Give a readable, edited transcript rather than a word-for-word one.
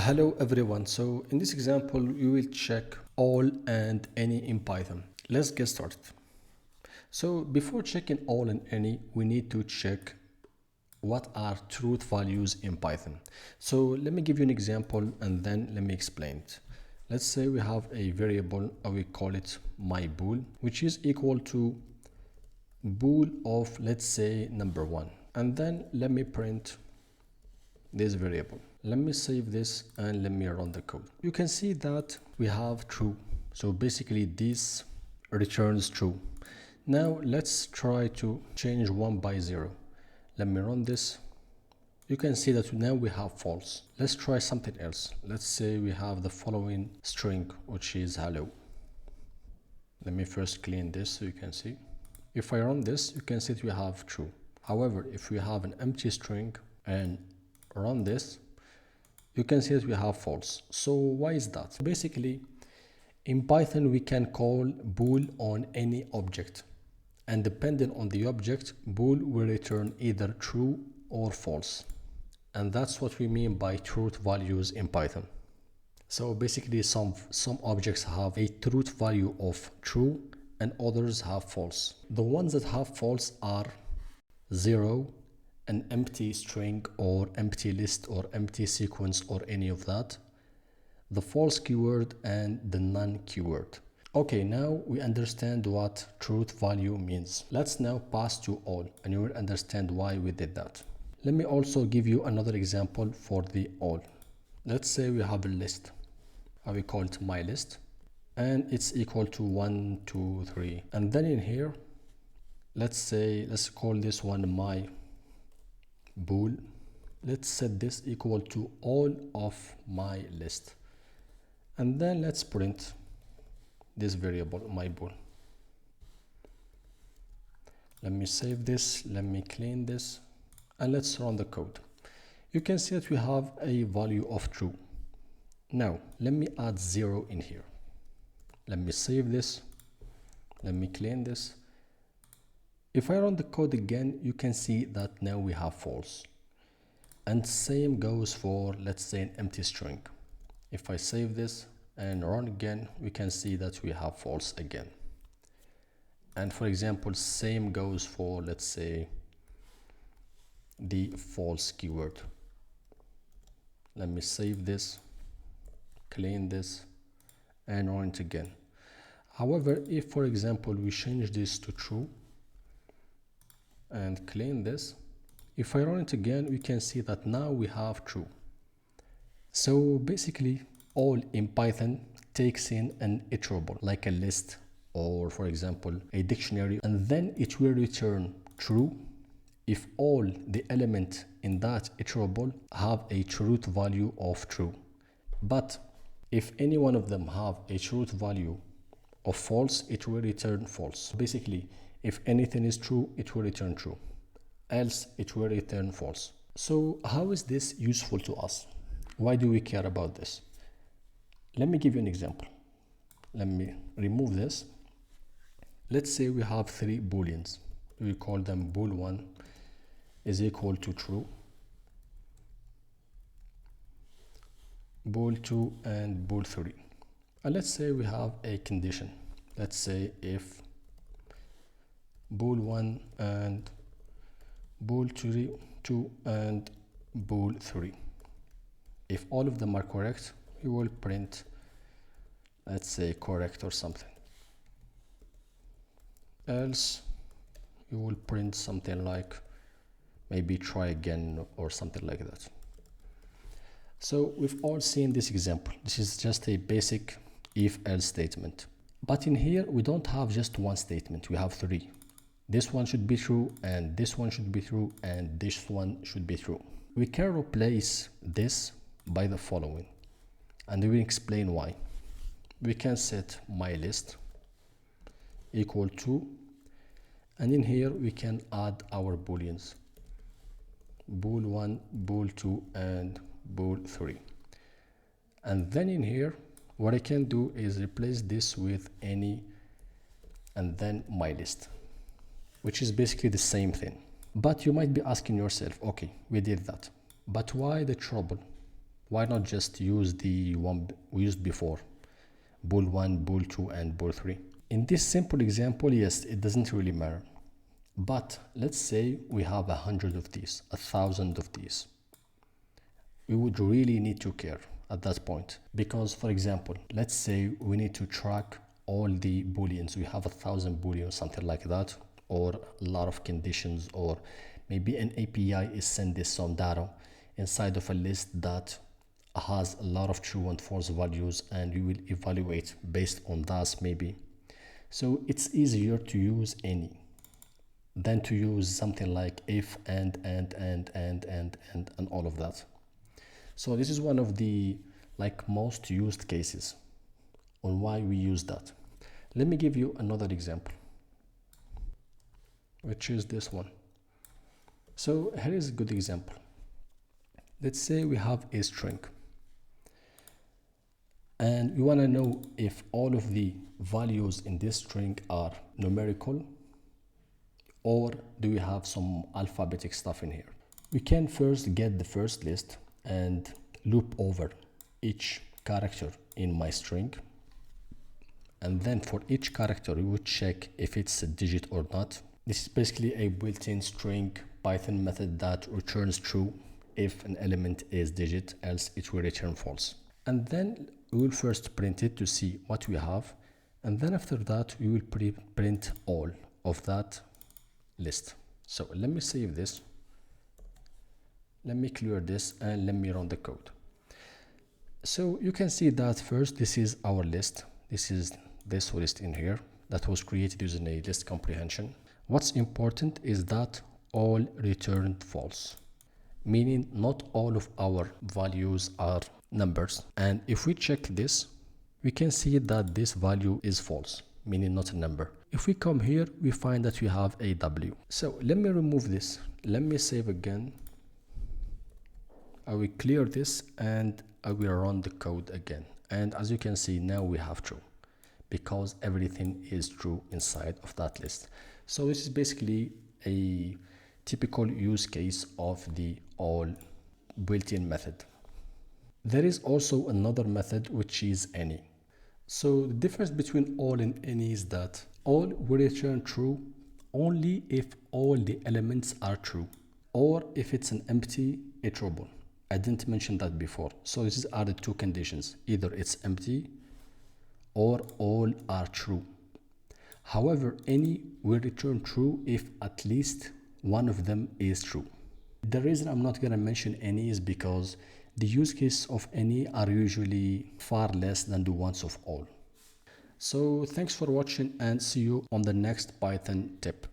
Hello everyone. So in this example, you will check all and any in Python. Let's get started. So before checking all and any, we need to check what are truth values in Python. So let me give you an example and then let me explain it. Let's say we have a variable, we call it my bool, which is equal to bool of, let's say, number 1. And then let me print this variable. Let me save this and let me run the code. You can see that we have true. So basically this returns true. Now let's try to change 1 by 0. Let me run this. You can see that now we have false. Let's try something else. Let's say we have the following string, which is hello. Let me first clean this so you can see. If I run this, you can see that we have true. However, if we have an empty string and run this, you can see that we have false. So why is that? Basically, in Python, we can call bool on any object. And depending on the object, bool will return either true or false. And that's what we mean by truth values in Python. So basically, some objects have a truth value of true and others have false. The ones that have false are 0, an empty string or empty list or empty sequence or any of that, the false keyword and the none keyword. Okay, now we understand what truth value means. Let's now pass to all and you will understand why we did that. Let me also give you another example for the all. Let's say we have a list. I will call it my list and it's equal to 1, 2, 3. And then in here, let's call this one my bool. Let's set this equal to all of my list. And then let's print this variable, my bool. Let me save this, let me clean this, and let's run the code. You can see that we have a value of true. Now, let me add 0 in here. Let me save this, let me clean this. If I run the code again, you can see that now we have false. And same goes for, let's say, an empty string. If I save this and run again, we can see that we have false again. And for example, same goes for, let's say, the false keyword. Let me save this, clean this, and run it again. However, if, for example, we change this to true, and clean this, if I run it again, we can see that now we have true. So basically, all in Python takes in an iterable, like a list or, for example, a dictionary, and then it will return true if all the elements in that iterable have a truth value of true. But if any one of them have a truth value of false, it will return false. Basically, if anything is true, it will return true. Else, it will return false. So how is this useful to us? Why do we care about this? Let me give you an example. Let me remove this. Let's say we have 3 booleans. We call them bool1 is equal to true, bool2 and bool3. And let's say we have a condition. Let's say if bool1 and bool2 and bool3. If all of them are correct, we will print, let's say, correct or something. Else, you will print something like maybe try again or something like that. So we've all seen this example. This is just a basic if-else statement. But in here, we don't have just one statement. We have 3. This one should be true, and this one should be true, and this one should be true. We can replace this by the following, and we will explain why. We can set my list equal to, and in here we can add our booleans, bool1, bool2, and bool3. And then in here, what I can do is replace this with any, and then my list, which is basically the same thing. But you might be asking yourself, okay, we did that, but why the trouble? Why not just use the one we used before, bool 1, bool 2, and bool 3? In this simple example, yes, it doesn't really matter. But let's say we have 100 of these, 1,000 of these. We would really need to care at that point, because for example, let's say we need to track all the booleans. We have 1,000 booleans, something like that, or a lot of conditions, or maybe an API is sending some data inside of a list that has a lot of true and false values, and we will evaluate based on that maybe. So it's easier to use any than to use something like if, and all of that. So this is one of the most used cases on why we use that. Let me give you another example, which is this one. So here is a good example. Let's say we have a string and we want to know if all of the values in this string are numerical or do we have some alphabetic stuff in here. We can first get the first list and loop over each character in my string, and then for each character we would check if it's a digit or not. This is basically a built-in string Python method that returns true if an element is digit, else it will return false. And then we will first print it to see what we have, and then after that we will print all of that list. So let me save this, let me clear this, and let me run the code. So you can see that first this is our list. This is this list in here that was created using a list comprehension. What's important is that all returned false, meaning not all of our values are numbers. And if we check this, we can see that this value is false, meaning not a number. If we come here, we find that we have a W. So let me remove this. Let me save again. I will clear this and I will run the code again. And as you can see, now we have true because everything is true inside of that list. So this is basically a typical use case of the all built-in method. There is also another method which is any. So the difference between all and any is that all will return true only if all the elements are true, or if it's an empty iterable. I didn't mention that before. So these are the two conditions. Either it's empty or all are true. However, any will return true if at least one of them is true. The reason I'm not going to mention any is because the use cases of any are usually far less than the ones of all. So thanks for watching and see you on the next Python tip.